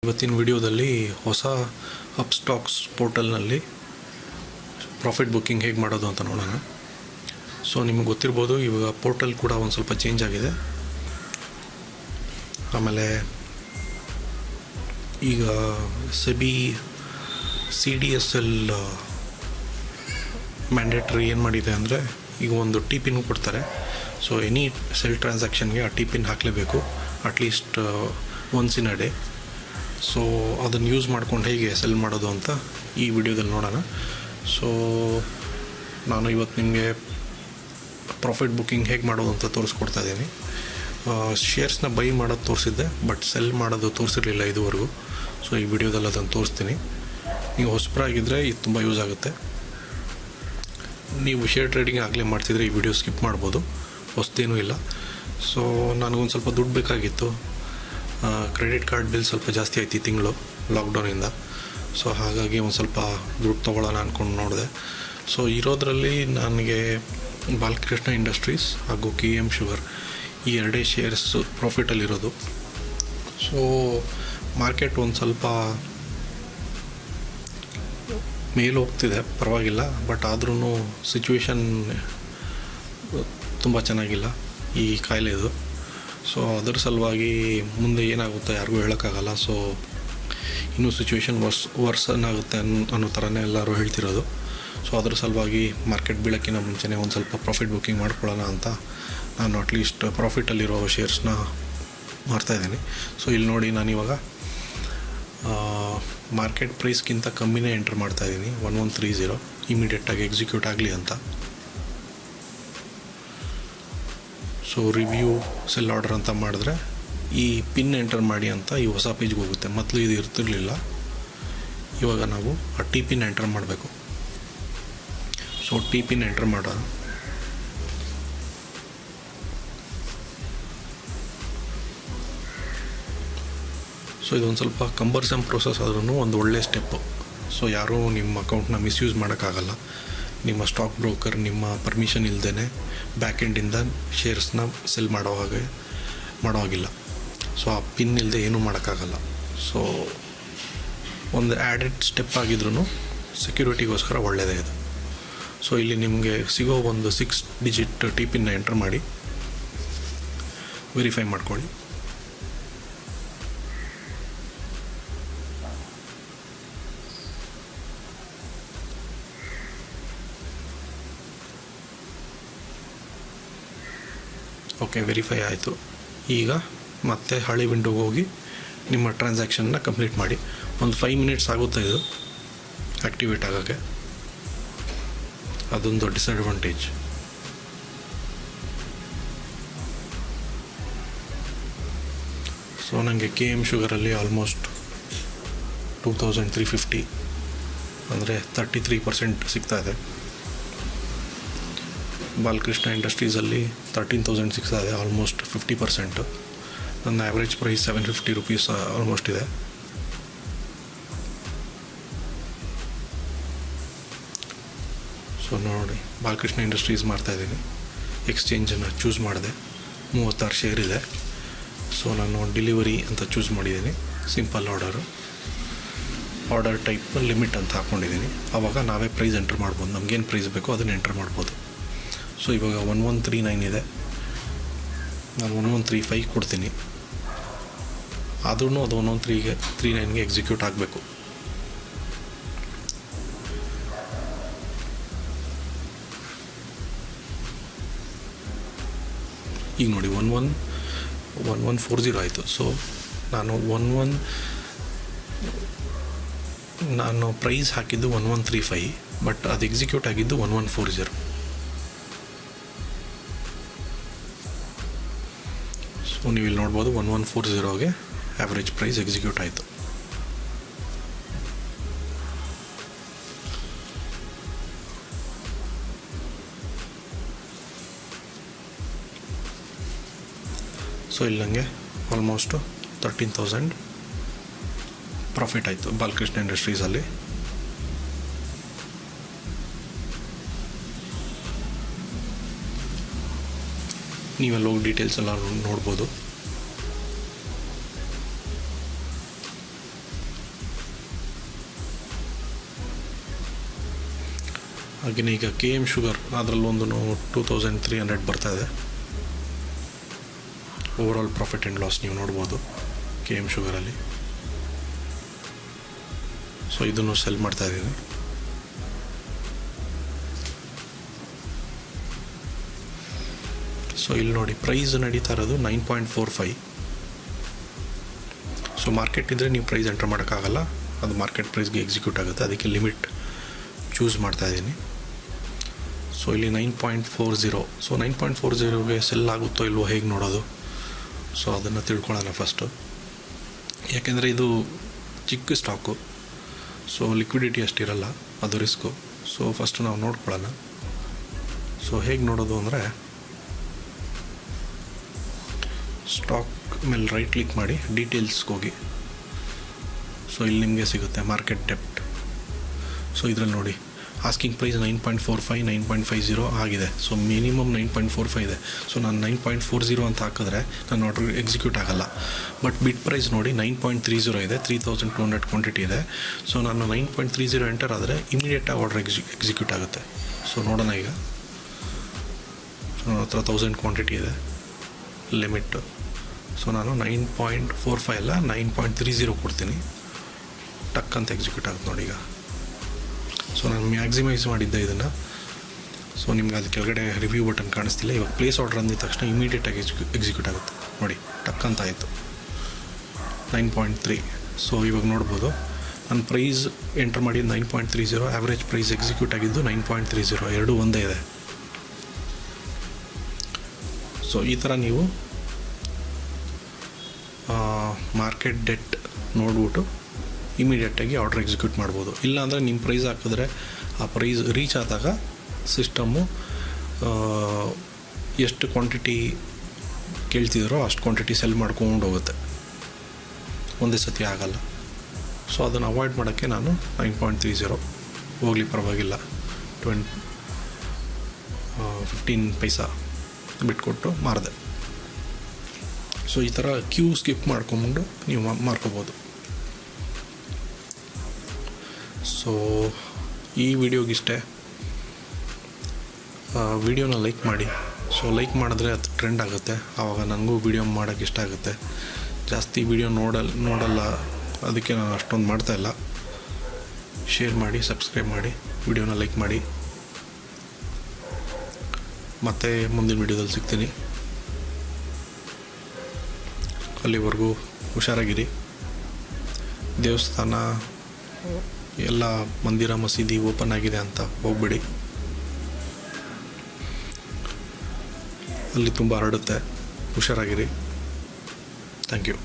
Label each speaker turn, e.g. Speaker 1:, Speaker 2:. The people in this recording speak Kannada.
Speaker 1: ಇವತ್ತಿನ ವಿಡಿಯೋದಲ್ಲಿ ಹೊಸ ಅಪ್ಸ್ಟಾಕ್ಸ್ ಪೋರ್ಟಲ್ನಲ್ಲಿ ಪ್ರಾಫಿಟ್ ಬುಕ್ಕಿಂಗ್ ಹೇಗೆ ಮಾಡೋದು ಅಂತ ನೋಡೋಣ. ಸೊ ನಿಮಗೆ ಗೊತ್ತಿರ್ಬೋದು, ಇವಾಗ ಪೋರ್ಟಲ್ ಕೂಡ ಒಂದು ಸ್ವಲ್ಪ ಚೇಂಜ್ ಆಗಿದೆ. ಆಮೇಲೆ ಈಗ ಸೆಬಿ CDSL ಮ್ಯಾಂಡೇಟ್ರಿ ಏನು ಮಾಡಿದೆ ಅಂದರೆ, ಈಗ ಒಂದು ಟಿ ಪಿನ್ ಕೊಡ್ತಾರೆ. ಸೊ ಎನಿ ಸೆಲ್ ಟ್ರಾನ್ಸಾಕ್ಷನ್ಗೆ ಆ ಟಿ ಪಿನ್ ಹಾಕಲೇಬೇಕು, at least once in a day. So ಅದನ್ನು ಯೂಸ್ ಮಾಡ್ಕೊಂಡು ಹೇಗೆ ಸೆಲ್ ಮಾಡೋದು ಅಂತ ಈ ವಿಡಿಯೋದಲ್ಲಿ ನೋಡೋಣ. ಸೊ ನಾನು ಇವತ್ತು ನಿಮಗೆ ಪ್ರಾಫಿಟ್ ಬುಕ್ಕಿಂಗ್ ಹೇಗೆ ಮಾಡೋದು ಅಂತ ತೋರಿಸ್ಕೊಡ್ತಾ ಇದ್ದೀನಿ. ಶೇರ್ಸ್ನ ಬೈ ಮಾಡೋದು ತೋರಿಸಿದ್ದೆ, ಬಟ್ ಸೆಲ್ ಮಾಡೋದು ತೋರಿಸಿರಲಿಲ್ಲ ಇದುವರೆಗೂ. ಸೊ ಈ ವಿಡಿಯೋದಲ್ಲಿ ಅದನ್ನು ತೋರಿಸ್ತೀನಿ. ನೀವು ಹೊಸಬರಾಗಿದ್ದರೆ ಇದು ತುಂಬ ಯೂಸ್ ಆಗುತ್ತೆ. ನೀವು ಶೇರ್ ಟ್ರೇಡಿಂಗ್ ಆಗಲೇ ಮಾಡ್ತಿದ್ರೆ ಈ ವಿಡಿಯೋ ಸ್ಕಿಪ್ ಮಾಡ್ಬೋದು, ಹೊಸದೇನೂ ಇಲ್ಲ. ಸೊ ನನಗೊಂದು ಸ್ವಲ್ಪ ದುಡ್ಡು ಬೇಕಾಗಿತ್ತು. ಕ್ರೆಡಿಟ್ ಕಾರ್ಡ್ ಬಿಲ್ ಸ್ವಲ್ಪ ಜಾಸ್ತಿ ಆಯ್ತು ಈ ತಿಂಗಳು ಲಾಕ್ಡೌನಿಂದ. ಸೊ ಹಾಗಾಗಿ ಒಂದು ಸ್ವಲ್ಪ ದುಡ್ಡು ತೊಗೊಳ್ಳೋಣ ಅಂದ್ಕೊಂಡು ನೋಡಿದೆ. ಸೊ ಇರೋದರಲ್ಲಿ ನನಗೆ ಬಾಲಕೃಷ್ಣ ಇಂಡಸ್ಟ್ರೀಸ್ ಹಾಗೂ KM ಶುಗರ್ ಈ ಎರಡೇ ಶೇರ್ಸ್ ಪ್ರಾಫಿಟಲ್ಲಿರೋದು. ಸೊ ಮಾರ್ಕೆಟ್ ಒಂದು ಸ್ವಲ್ಪ ಮೇಲೆ ಹೋಗ್ತಿದೆ, ಪರವಾಗಿಲ್ಲ. ಬಟ್ ಆದ್ರೂ ಸಿಚುವೇಶನ್ ತುಂಬ ಚೆನ್ನಾಗಿಲ್ಲ ಈ ಕಾಯಿಲೆದು. ಸೊ ಅದರ ಸಲುವಾಗಿ ಮುಂದೆ ಏನಾಗುತ್ತೆ ಯಾರಿಗೂ ಹೇಳೋಕ್ಕಾಗಲ್ಲ. ಸೊ ಇನ್ನೂ ಸಿಚುವೇಶನ್ ವರ್ಸನ್ ಆಗುತ್ತೆ ಅನ್ನೋ ಥರನೇ ಎಲ್ಲರೂ ಹೇಳ್ತಿರೋದು. ಸೊ ಅದ್ರ ಸಲುವಾಗಿ ಮಾರ್ಕೆಟ್ ಬೀಳೋಕ್ಕಿಂತ ಮುಂಚೆನೇ ಒಂದು ಸ್ವಲ್ಪ ಪ್ರಾಫಿಟ್ ಬುಕ್ಕಿಂಗ್ ಮಾಡ್ಕೊಳ್ಳೋಣ ಅಂತ ನಾನು ಅಟ್ಲೀಸ್ಟ್ ಪ್ರಾಫಿಟಲ್ಲಿರೋ ಶೇರ್ಸ್ನ ಮಾರ್ತಾಯಿದ್ದೀನಿ. ಸೊ ಇಲ್ಲಿ ನೋಡಿ, ನಾನಿವಾಗ ಮಾರ್ಕೆಟ್ ಪ್ರೈಸ್ಗಿಂತ ಕಮ್ಮಿನೇ ಎಂಟ್ರ್ ಮಾಡ್ತಾಯಿದ್ದೀನಿ, 1130 ಇಮಿಡಿಯೇಟಾಗಿ ಎಕ್ಸಿಕ್ಯೂಟ್ ಆಗಲಿ ಅಂತ. ಸೊ ರಿವ್ಯೂ ಸೆಲ್ ಆರ್ಡರ್ ಅಂತ ಮಾಡಿದ್ರೆ ಈ ಪಿನ್ ಎಂಟರ್ ಮಾಡಿ ಅಂತ ಈ ಹೊಸ ಪೇಜ್ಗೆ ಹೋಗುತ್ತೆ. ಮೊದಲು ಇದು ಇರ್ತಿರಲಿಲ್ಲ, ಇವಾಗ ನಾವು ಆ ಟಿ ಪಿನ್ ಎಂಟರ್ ಮಾಡಬೇಕು. ಸೊ ಟಿ ಪಿನ್ ಎಂಟರ್ ಮಾಡೋಣ. ಸೊ ಇದೊಂದು ಸ್ವಲ್ಪ ಕಂಬರ್ಸಮ್ ಪ್ರೋಸೆಸ್ ಆದ್ರೂ ಒಂದು ಒಳ್ಳೆಯ ಸ್ಟೆಪ್ಪು. ಸೊ ಯಾರೂ ನಿಮ್ಮ ಅಕೌಂಟ್ನ ಮಿಸ್ಯೂಸ್ ಮಾಡೋಕ್ಕಾಗಲ್ಲ. ನಿಮ್ಮ ಸ್ಟಾಕ್ ಬ್ರೋಕರ್ ನಿಮ್ಮ ಪರ್ಮಿಷನ್ ಇಲ್ಲದೇ ಬ್ಯಾಕ್ ಎಂಡಿಂದ ಶೇರ್ಸ್ನ ಸೆಲ್ ಮಾಡೋ ಹಾಗಿಲ್ಲ. ಸೊ ಆ ಪಿನ್ ಇಲ್ಲದೆ ಏನೂ ಮಾಡೋಕ್ಕಾಗಲ್ಲ. ಸೊ ಒಂದು ಆ್ಯಡೆಡ್ ಸ್ಟೆಪ್ ಆಗಿದ್ರೂ ಸೆಕ್ಯೂರಿಟಿಗೋಸ್ಕರ ಒಳ್ಳೆಯದೇ ಇದು. ಸೊ ಇಲ್ಲಿ ನಿಮಗೆ ಸಿಗೋ ಒಂದು 6 ಡಿಜಿಟ್ ಟಿ ಪಿನ್ನ ಎಂಟರ್ ಮಾಡಿ ವೆರಿಫೈ ಮಾಡ್ಕೊಳ್ಳಿ. ಓಕೆ, ವೆರಿಫೈ ಆಯಿತು. ಈಗ ಮತ್ತೆ ಹಳೆ ವಿಂಡೋಗೆ ಹೋಗಿ ನಿಮ್ಮ ಟ್ರಾನ್ಸಾಕ್ಷನ್ನ ಕಂಪ್ಲೀಟ್ ಮಾಡಿ. ಒಂದು 5 ಮಿನಿಟ್ಸ್ ಆಗುತ್ತೆ ಇದು ಆ್ಯಕ್ಟಿವೇಟ್ ಆಗೋಕ್ಕೆ. ಅದೊಂದು ಡಿಸಡ್ವಾಂಟೇಜ್. ಸೊ ನನಗೆ KM ಶುಗರಲ್ಲಿ ಆಲ್ಮೋಸ್ಟ್ 2350 ಅಂದರೆ 33% ಸಿಗ್ತಾ ಇದೆ. ಬಾಲಕೃಷ್ಣ ಇಂಡಸ್ಟ್ರೀಸಲ್ಲಿ 13,000 ಸಿಗ್ತಾ ಇದೆ, ಆಲ್ಮೋಸ್ಟ್ 50%. ನನ್ನ ಆ್ಯಾವ್ರೇಜ್ ಪ್ರೈಸ್ 750 ರುಪೀಸ್ ಆಲ್ಮೋಸ್ಟ್ ಇದೆ. ಸೊ ನೋಡಿ, ಬಾಲಕೃಷ್ಣ ಇಂಡಸ್ಟ್ರೀಸ್ ಮಾಡ್ತಾಯಿದ್ದೀನಿ. ಎಕ್ಸ್ಚೇಂಜನ್ನು ಚೂಸ್ ಮಾಡಿದೆ, 36 ಶೇರ್ ಇದೆ. ಸೊ ನಾನು ಡೆಲಿವರಿ ಅಂತ ಚೂಸ್ ಮಾಡಿದ್ದೀನಿ, ಸಿಂಪಲ್ ಆರ್ಡರ್ ಟೈಪ್ ಲಿಮಿಟ್ ಅಂತ ಹಾಕ್ಕೊಂಡಿದ್ದೀನಿ. ಆವಾಗ ನಾವೇ ಪ್ರೈಸ್ ಎಂಟ್ರ್ ಮಾಡ್ಬೋದು, ನಮಗೇನು ಪ್ರೈಸ್ ಬೇಕೋ ಅದನ್ನು ಎಂಟ್ರ್ ಮಾಡ್ಬೋದು. ಸೊ ಇವಾಗ 1139 ಇದೆ, ನಾನು 1135 ಕೊಡ್ತೀನಿ. ಆದ್ರೂ ಅದು 1139ಗೆ ಎಕ್ಸಿಕ್ಯೂಟ್ ಆಗಬೇಕು. ಈಗ ನೋಡಿ 1140 ಆಯಿತು. ಸೊ ನಾನು ಪ್ರೈಸ್ ಹಾಕಿದ್ದು 1135, ಬಟ್ ಅದು ಎಕ್ಸಿಕ್ಯೂಟ್ ಆಗಿದ್ದು 1140. ಸೊ ನೀವು ಇಲ್ಲಿ ನೋಡ್ಬೋದು 1140ಗೆ ಆ್ಯಾವ್ರೇಜ್ ಪ್ರೈಸ್ ಎಕ್ಸಿಕ್ಯೂಟ್ ಆಯಿತು. ಸೊ ಇಲ್ಲಿ ನನಗೆ ಆಲ್ಮೋಸ್ಟು 13,000 ಪ್ರಾಫಿಟ್ ಆಯಿತು ಬಾಲಕೃಷ್ಣ ಇಂಡಸ್ಟ್ರೀಸಲ್ಲಿ. ನೀವೆಲ್ಲ ಹೋಗಿ ಡೀಟೇಲ್ಸ್ ಎಲ್ಲ ನೋಡ್ಬೋದು. ಹಾಗೆಯೇ ಈಗ KM ಶುಗರ್ ಅದರಲ್ಲೊಂದು 2300 ಬರ್ತಾಯಿದೆ. ಓವರಾಲ್ ಪ್ರಾಫಿಟ್ ಆ್ಯಂಡ್ ಲಾಸ್ ನೀವು ನೋಡ್ಬೋದು KM ಶುಗರಲ್ಲಿ. ಸೊ ಇದನ್ನು ಸೆಲ್ ಮಾಡ್ತಾಯಿದ್ದೀನಿ. ಸೊ ಇಲ್ಲಿ ನೋಡಿ ಪ್ರೈಸ್ ನಡೀತಾ ಇರೋದು 9.45. ಸೊ ಮಾರ್ಕೆಟ್ ಇದ್ದರೆ ನೀವು ಪ್ರೈಸ್ ಎಂಟರ್ ಮಾಡೋಕ್ಕಾಗಲ್ಲ, ಅದು ಮಾರ್ಕೆಟ್ ಪ್ರೈಸ್ಗೆ ಎಕ್ಸಿಕ್ಯೂಟ್ ಆಗುತ್ತೆ. ಅದಕ್ಕೆ ಲಿಮಿಟ್ ಚೂಸ್ ಮಾಡ್ತಾಯಿದ್ದೀನಿ. ಸೊ ಇಲ್ಲಿ 9.40. ಸೊ 9.40ಗೆ ಸೆಲ್ ಆಗುತ್ತೋ ಇಲ್ವೋ ಹೇಗೆ ನೋಡೋದು? ಸೊ ಅದನ್ನು ತಿಳ್ಕೊಳ್ಳೋಣ ಫಸ್ಟು. ಯಾಕೆಂದರೆ ಇದು ಚಿಕ್ಕ ಸ್ಟಾಕು, ಸೊ ಲಿಕ್ವಿಡಿಟಿ ಅಷ್ಟಿರಲ್ಲ, ಅದು ರಿಸ್ಕು. ಸೊ ಫಸ್ಟು ನಾವು ನೋಡ್ಕೊಳ್ಳೋಣ. ಸೊ ಹೇಗೆ ನೋಡೋದು ಅಂದರೆ ಸ್ಟಾಕ್ ಮೇಲೆ ರೈಟ್ ಕ್ಲಿಕ್ ಮಾಡಿ ಡೀಟೇಲ್ಸ್ಗೆ ಹೋಗಿ. ಸೊ ಇಲ್ಲಿ ನಿಮಗೆ ಸಿಗುತ್ತೆ ಮಾರ್ಕೆಟ್ ಡೆಪ್ಟ್. ಸೊ ಇದರಲ್ಲಿ ನೋಡಿ ಆಸ್ಕಿಂಗ್ ಪ್ರೈಸ್ 9.45, 9.50 ಆಗಿದೆ. ಸೊ ಮಿನಿಮಮ್ 9.45 ಇದೆ. ಸೊ ನಾನು 9.40 ಅಂತ ಹಾಕಿದ್ರೆ ನನ್ನ ಆರ್ಡರ್ ಎಕ್ಸಿಕ್ಯೂಟ್ ಆಗೋಲ್ಲ. ಬಟ್ ಬಿಡ್ ಪ್ರೈಸ್ ನೋಡಿ 9.30 ಇದೆ, 3200 ಕ್ವಾಂಟಿಟಿ ಇದೆ. ಸೊ ನಾನು 9.30 ಎಂಟರ್ ಆದರೆ ಇಮಿಡಿಯೇಟಾಗಿ ಆರ್ಡರ್ ಎಕ್ಸಿಕ್ಯೂಟ್ ಆಗುತ್ತೆ. ಸೊ ನೋಡೋಣ ಈಗ. ಸೊ ನನ್ನ ಹತ್ರ 1000 ಕ್ವಾಂಟಿಟಿ ಇದೆ ಲಿಮಿಟ್ಟು. ಸೊ ನಾನು 9.45 ಅಲ್ಲ 9.30 ಕೊಡ್ತೀನಿ. ಟಕ್ ಅಂತ ಎಕ್ಸಿಕ್ಯೂಟ್ ಆಗುತ್ತೆ ನೋಡಿ ಈಗ. ಸೊ ನಾನು ಮ್ಯಾಕ್ಸಿಮೈಸ್ ಮಾಡಿದ್ದೆ ಇದನ್ನು. ಸೊ ನಿಮ್ಗೆ ಅದು ಕೆಳಗಡೆ ರಿವ್ಯೂ ಬಟನ್ ಕಾಣಿಸ್ತಿಲ್ಲ. ಇವಾಗ ಪ್ಲೇಸ್ ಆರ್ಡರ್ ಅಂದಿದ ತಕ್ಷಣ ಇಮಿಡಿಯೇಟಾಗಿ ಎಕ್ಸಿಕ್ಯೂಟ್ ಆಗುತ್ತೆ ನೋಡಿ. ಟಕ್ ಅಂತ ಆಯಿತು 9.3. ಸೊ ಇವಾಗ ನೋಡ್ಬೋದು ನನ್ನ ಪ್ರೈಸ್ ಎಂಟರ್ ಮಾಡಿದ್ದು 9.30, ಆ್ಯಾವ್ರೇಜ್ ಪ್ರೈಸ್ ಎಕ್ಸಿಕ್ಯೂಟ್ ಆಗಿದ್ದು 9.30, ಎರಡೂ ಒಂದೇ ಇದೆ. ಸೊ ಈ ಥರ ನೀವು ಮಾರ್ಕೆಟ್ ಡೆಟ್ ನೋಡ್ಬಿಟ್ಟು ಇಮಿಡಿಯೇಟಾಗಿ ಆರ್ಡರ್ ಎಕ್ಸಿಕ್ಯೂಟ್ ಮಾಡ್ಬೋದು. ಇಲ್ಲಾಂದರೆ ನಿಮ್ಮ ಪ್ರೈಸ್ ಹಾಕಿದ್ರೆ ಆ ಪ್ರೈಸ್ ರೀಚ್ ಆದಾಗ ಸಿಸ್ಟಮ್ಮು ಎಷ್ಟು ಕ್ವಾಂಟಿಟಿ ಕೇಳ್ತಿದ್ರೋ ಅಷ್ಟು ಕ್ವಾಂಟಿಟಿ ಸೆಲ್ ಮಾಡ್ಕೊಂಡು ಹೋಗುತ್ತೆ, ಒಂದೇ ಸತಿ ಆಗಲ್ಲ. ಸೊ ಅದನ್ನು ಅವಾಯ್ಡ್ ಮಾಡೋಕ್ಕೆ ನಾನು 9.30 ಹೋಗಲಿ ಪರವಾಗಿಲ್ಲ 15 ಪೈಸಾ ಬಿಟ್ಕೊಟ್ಟು ಮಾರಿದೆ. ಸೊ ಈ ಥರ ಕ್ಯೂ ಸ್ಕಿಪ್ ಮಾಡ್ಕೊಂಬಿಟ್ಟು ನೀವು ಮಾರ್ಕೋಬೋದು. ಸೊ ಈ ವಿಡಿಯೋಗಿಷ್ಟೇ. ವಿಡಿಯೋನ ಲೈಕ್ ಮಾಡಿ. ಸೊ ಲೈಕ್ ಮಾಡಿದ್ರೆ ಅದು ಟ್ರೆಂಡ್ ಆಗುತ್ತೆ, ಆವಾಗ ನನಗೂ ವಿಡಿಯೋ ಮಾಡೋಕ್ಕೆ ಇಷ್ಟ ಆಗುತ್ತೆ. ಜಾಸ್ತಿ ವಿಡಿಯೋ ನೋಡಲ್ಲ, ಅದಕ್ಕೆ ನಾನು ಅಷ್ಟೊಂದು ಮಾಡ್ತಾಯಿಲ್ಲ. ಶೇರ್ ಮಾಡಿ, ಸಬ್ಸ್ಕ್ರೈಬ್ ಮಾಡಿ, ವಿಡಿಯೋನ ಲೈಕ್ ಮಾಡಿ. ಮತ್ತೆ ಮುಂದಿನ ವಿಡಿಯೋದಲ್ಲಿ ಸಿಗ್ತೀನಿ. ಅಲ್ಲಿವರೆಗೂ ಹುಷಾರಾಗಿರಿ. ದೇವಸ್ಥಾನ ಎಲ್ಲ ಮಂದಿರ ಮಸೀದಿ ಓಪನ್ ಆಗಿದೆ ಅಂತ ಹೋಗ್ಬಿಡಿ, ಅಲ್ಲಿ ತುಂಬ ಹರಡುತ್ತೆ. ಹುಷಾರಾಗಿರಿ. Thank you.